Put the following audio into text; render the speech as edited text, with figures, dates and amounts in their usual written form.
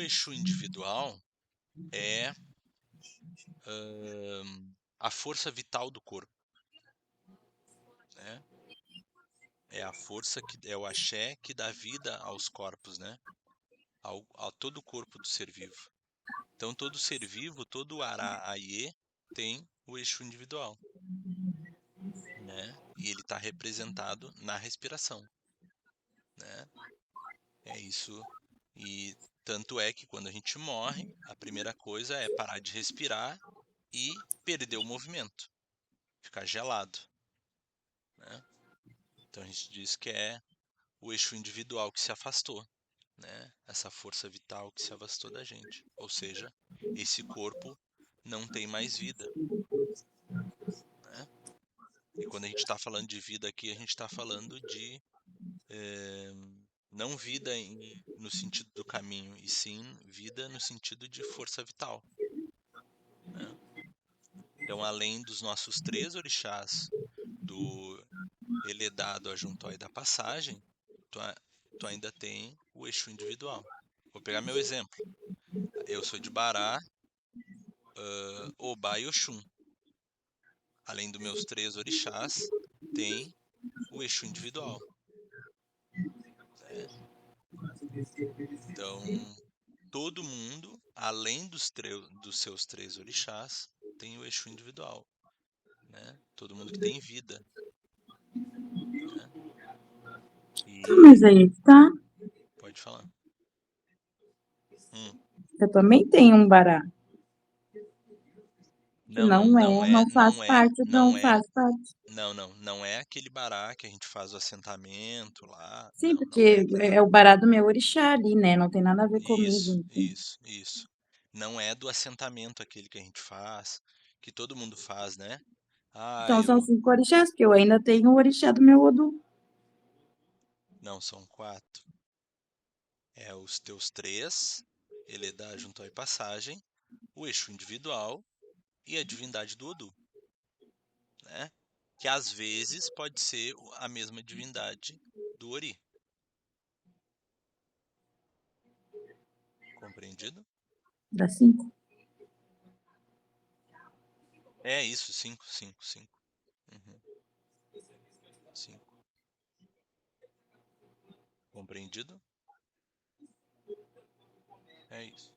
Exu individual é a força vital do corpo, né? É a força que é o axé que dá vida aos corpos, né? A todo o corpo do ser vivo. Então todo ser vivo, todo Ará Ayê tem o Exu individual, né? E ele está representado na respiração, né? É isso. E tanto é que quando a gente morre, a primeira coisa é parar de respirar e perder o movimento, ficar gelado, né? Então a gente diz que é o Exu individual que se afastou, né? Essa força vital que se afastou da gente. Ou seja, esse corpo não tem mais vida, né? E quando a gente está falando de vida aqui, a gente está falando de não vida no sentido do caminho, e sim vida no sentido de força vital, né? Então, além dos nossos 3 orixás, do Eledá, do Ajuntói e da Passagem, tu ainda tem o Exu individual. Vou pegar meu exemplo. Eu sou de Bará, Obá e Oxum. Além dos meus 3 orixás, tem o Exu individual, né? Então, todo mundo, além dos seus 3 orixás, tem o Exu individual, né? Todo mundo que tem vida, né? Tá, mas E aí que tá. pode falar. Hum. Eu também tenho um bará, que Não, não, não é, não faz parte, não faz parte. não é aquele bará que a gente faz o assentamento lá. Sim, Não é porque aquele é bará. o bará do meu orixá ali, né? Não tem nada a ver Isso, comigo. isso, isso. Não é do assentamento aquele que a gente faz, que todo mundo faz, né? Ah, Então são 5 orixás, porque eu ainda tenho o orixá do meu Odu. não, são 4. É os teus 3, Eledá, Juntói e Passagem, o Exu individual e a divindade do Odu, né? Que às vezes pode ser a mesma divindade do Ori. Compreendido? Dá 5. É isso, 5, 5, 5. Uhum, 5. Compreendido? É isso.